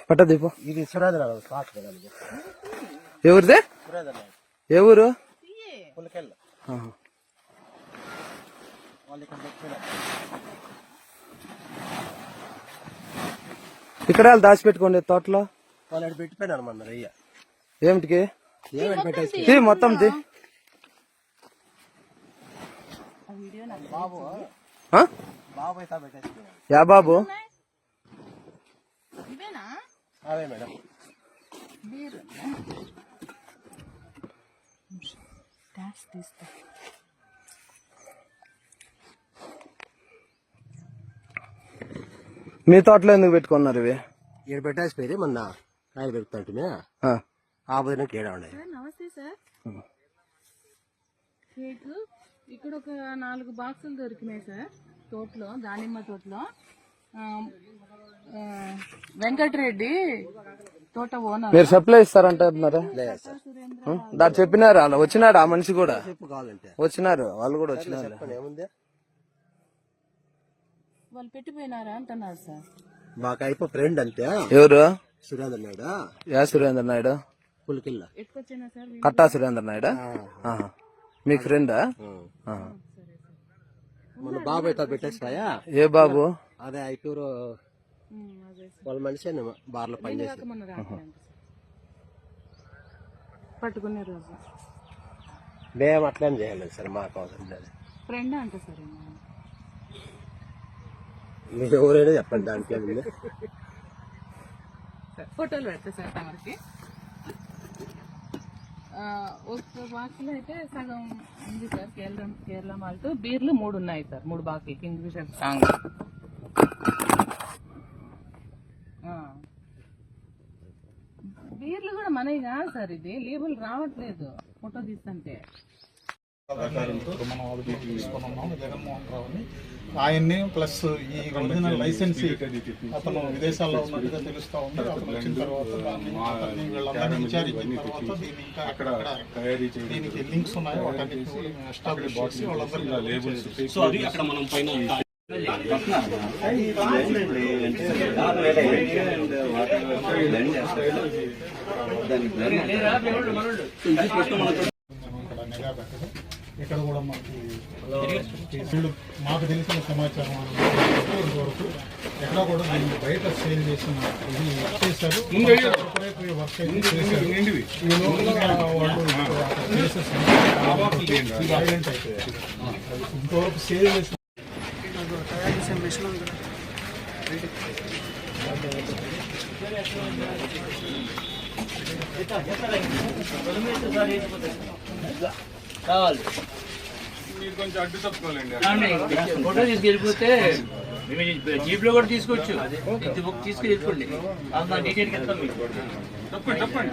పట్ట దీపం. ఇది సురేంద్ర ఎవరిదే? ఏ ఊరు? ఇక్కడ దాచిపెట్టుకోండి తోటలో. వాళ్ళు పెట్టిపోయినారు మన అయ్యా. ఏమిటికి? పెట్టేసి మొత్తం తీ. యా బాబు? అవే మేడం. మీ తోటలో ఎందుకు పెట్టుకున్నారు ఇవి? ఇక్కడ పెట్టేసిపోయి మొన్న కాయలు పెడుతుంటే ఆ బదిన కేడా ఉండే. నమస్తే సార్. కేక్ ఇక్కడ ఒక 4 బాక్సులు దొరికినాయి సార్ తోటలో, దానిమ్మ తోటలో. వెంకటరెడ్డి తోట ఓనర్. మీరు సప్లై ఇస్తారంటున్నారా? దాన్ని చెప్పినారు. అలా వచ్చినారు ఆ మనిషి కూడా. వచ్చినారు వాళ్ళు కూడా వచ్చినారు. వాళ్ళు పెట్టిపోయినారా అంటున్నారు సార్. మాకు అయిపో ఫ్రెండ్ అంతే. ఎవరు? సురేంద్ర నాయుడు. యా సురేంద్ర నాయుడు? పులికిల్ల. కట్టా సురేంద్ర నాయుడు మీకు ఫ్రెండా? మన బాబు అయితే పెట్టేస్తాయా? ఏ బాబు? అదే ఐటూరు వాళ్ళ మనిషి బార్లో పనిచేసి పట్టుకునే రోజు మేము అట్లేం చేయలేదు సార్. మాకు అవసరం లేదు. ఫ్రెండ్ అంట సార్. మీరు ఎవరైనా చెప్పండి, దానికి ఫోటోలు పెడతా సార్ తమరికి. ఒక బాక్సులు అయితే సగం ఉంది సార్. కేరళ మాల్ట్ బీర్లు 3 ఉన్నాయి సార్. 3 బాక్సులు కింగ్ ఫిషర్ సాంగ్. బీర్లు కూడా మనవి కాదు సార్. ఇది లేబుల్ రావట్లేదు ఫోటో తీస్తుంటే. మనం తీసుకున్నాం జగన్మోహన్ రావుని, ఆయన్ని ప్లస్ ఈ ఒరిజినల్ లైసెన్సీ అతను విదేశాల్లో ఉన్నట్టుగా తెలుస్తా ఉంది. అతను వచ్చిన తర్వాత వీళ్ళందరినీ విచారించిన తర్వాత దీనికి లింక్స్ ఉన్నాయి, వాటిని ఎస్టాబ్లిష్ చేసి వాళ్ళందరికీ అక్కడ మనం పైన నిఘా పెట్టడం. ఇక్కడ కూడా మాకు తెలిసిన సమాచారం వరకు ఎక్కడ కూడా దీన్ని బయట సేల్ చేసిన ఇది చేశారు. వర్క్ అయితే చేశారు. ఐడెంట్ అయిపోయారు. ఇంతవరకు సేల్ చేసిన కావాలి. మీరు కొంచెం అడ్డు తప్పుకోవాలండి. ఫోటో తీసుకెళ్ళిపోతే జీప్ లో కూడా తీసుకోవచ్చు. బుక్ తీసుకుని వెళ్ళిపోండి. డీటెయిల్ చెప్తాం మీకు. తప్పండి తప్పండి.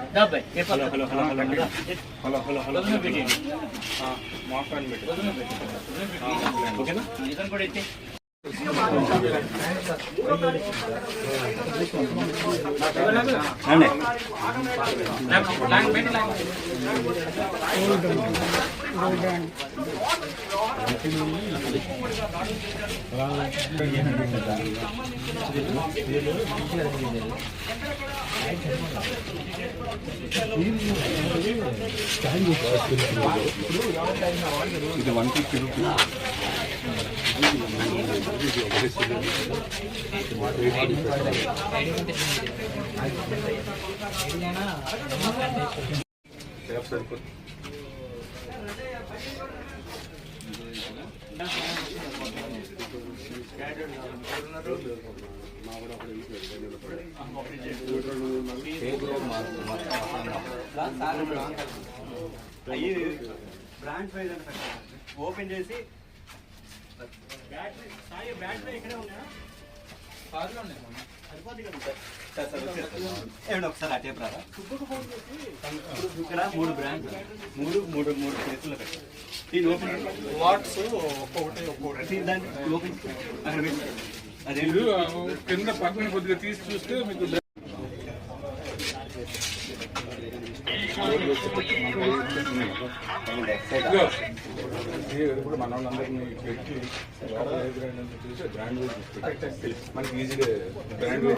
ఓకేనా? ఇతను కూడా అయితే ఇది 150 రూపీస్. బ్రాండ్ ప్రైజ్ అంటే ఓపెన్ చేసి బ్యాటరీ ఇక్కడే ఉన్నాయా? ఒకసారి అటే రారా. ఇక్కడ 3 బ్రాండ్స్, 3 ప్లేసులు పెట్టారు. దీని ఓపెన్ వాట్స్ ఒక్కొక్కటి దాన్ని ఓపెన్ అక్కడ పెట్టి అదే కింద పక్కన కొద్దిగా తీసి చూస్తే మీకు ఇప్పుడు మన వాళ్ళందరినీ పెట్టి చూసి బ్రాండ్ మనకి ఈజీగా బ్రాండ్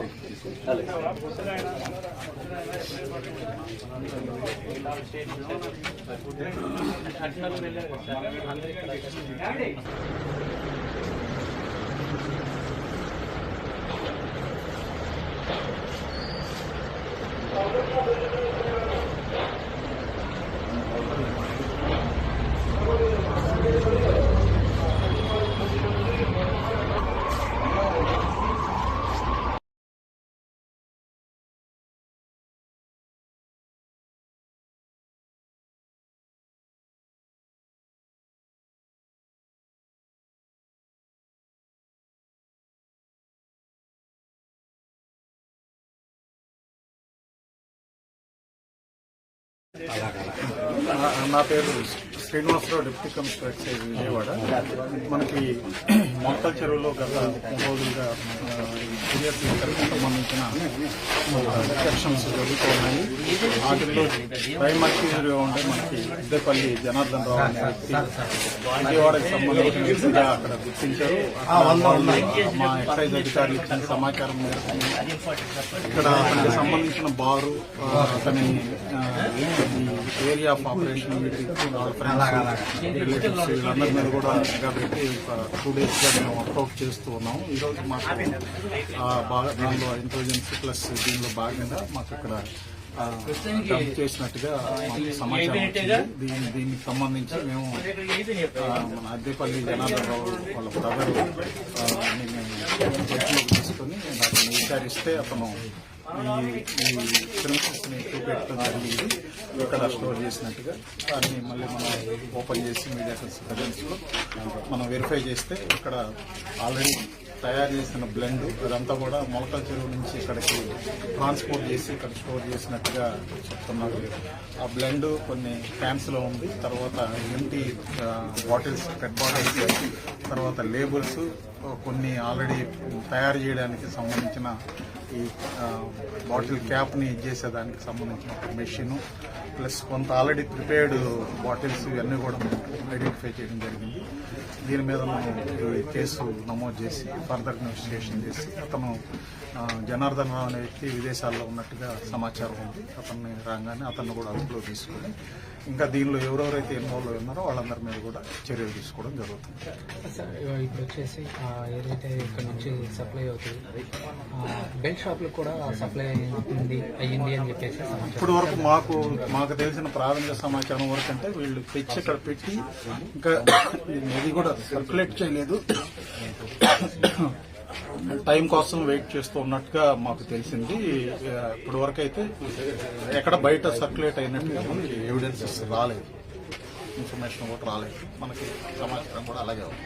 నా పేరు Srinivasarao, deputy commissioner excise Vijayawada. మనకి మొక్కల చెరువులో గత 3 రోజులుగా సీరియస్ లిక్కర్కి సంబంధించిన ఇన్స్పెక్షన్స్ జరుగుతున్నాయి. వాటిల్లో ప్రైమ్ అక్యూజ్గా ఉండే మనకి ఇద్దపల్లి జనార్దన్ రావు అనే వ్యక్తి విజయవాడకి సంబంధించిన వ్యక్తిగా అక్కడ గుర్తించారు. మా ఎక్సైజ్ అధికారులు ఇచ్చిన సమాచారం మేరకు ఇక్కడ అతనికి సంబంధించిన బారు, అతని ఏరియా ఆఫ్ ఆపరేషన్ రిలేటివ్స్ వీళ్ళందరి మీద కూడా నిఘా పెట్టి 2 days గా మేము వర్కౌట్ చేస్తూ ఉన్నాము. ఈరోజు మాకు దానిలో ఇంటెలిజెన్స్ ప్లస్ దీనిలో భాగంగా మాకు ఇక్కడ జంప్ చేసినట్టుగా మాకు సమాచారం వచ్చింది. దీనికి సంబంధించి మేము మన అద్దెపల్లి జనార్దన్ రావు వాళ్ళ బ్రదర్ మేము తీసుకొని అతను విచారిస్తే అతను ఈ క్రిమినల్స్ ని చూపెట్టడం జరిగింది. ఇక్కడ స్టోర్ చేసినట్టుగా దాన్ని మళ్ళీ మనం ఓపెన్ చేసి మీడియా సర్వేలెన్స్ లో మనం వెరిఫై చేస్తే ఇక్కడ ఆల్రెడీ తయారు చేసిన బ్లెండ్ అదంతా కూడా మొలకల చెరువు నుంచి ఇక్కడికి ట్రాన్స్పోర్ట్ చేసి ఇక్కడ స్టోర్ చేసినట్టుగా చెప్తున్నారు. ఆ బ్లెండ్ కొన్ని క్యాన్స్ లో ఉంది. తర్వాత ఎంటీ బాటిల్స్, పెట్ బాటిల్స్, తర్వాత లేబుల్స్, కొన్ని ఆల్రెడీ తయారు చేయడానికి సంబంధించిన ఈ బాటిల్ క్యాప్ ని చేసేదానికి సంబంధించిన ఒక మెషిన్, ప్లస్ కొంత ఆల్రెడీ ప్రిపేర్డ్ బాటిల్స్ ఇవన్నీ కూడా ఐడెంటిఫై చేయడం జరిగింది. దీని మీద మనం కేసు నమోదు చేసి ఫర్దర్ ఇన్వెస్టిగేషన్ చేసి అతను జనార్దన్ రావు అనే వ్యక్తి విదేశాల్లో ఉన్నట్టుగా సమాచారం ఉంది. అతన్ని రాగానే అతన్ని కూడా అదుపులో తీసుకుని ఇంకా దీనిలో ఎవరెవరైతే ఇన్వాల్వ్ ఉన్నారో వాళ్ళందరి మీద కూడా చర్యలు తీసుకోవడం జరుగుతుంది. ఇప్పుడు వచ్చేసి ఏదైతే ఇక్కడ నుంచి సప్లై అవుతుంది బెల్ట్ షాప్లు కూడా సప్లై అయ్యింది అని చెప్పేసి ఇప్పటి వరకు మాకు తెలిసిన ప్రాథమిక సమాచారం వరకు అంటే వీళ్ళు తెచ్చి ఇక్కడ పెట్టి ఇంకా ఇది కూడా సర్క్యులేట్ చేయలేదు, టైం కోసం వెయిట్ చేస్తూ ఉన్నట్టుగా మాకు తెలిసింది. ఇప్పటి వరకు అయితే ఎక్కడ బయట సర్క్యులేట్ అయినట్టుగా మనకి ఎవిడెన్సెస్ రాలేదు, ఇన్ఫర్మేషన్ కూడా రాలేదు. మనకి సమాచారం కూడా అలాగే ఉంది.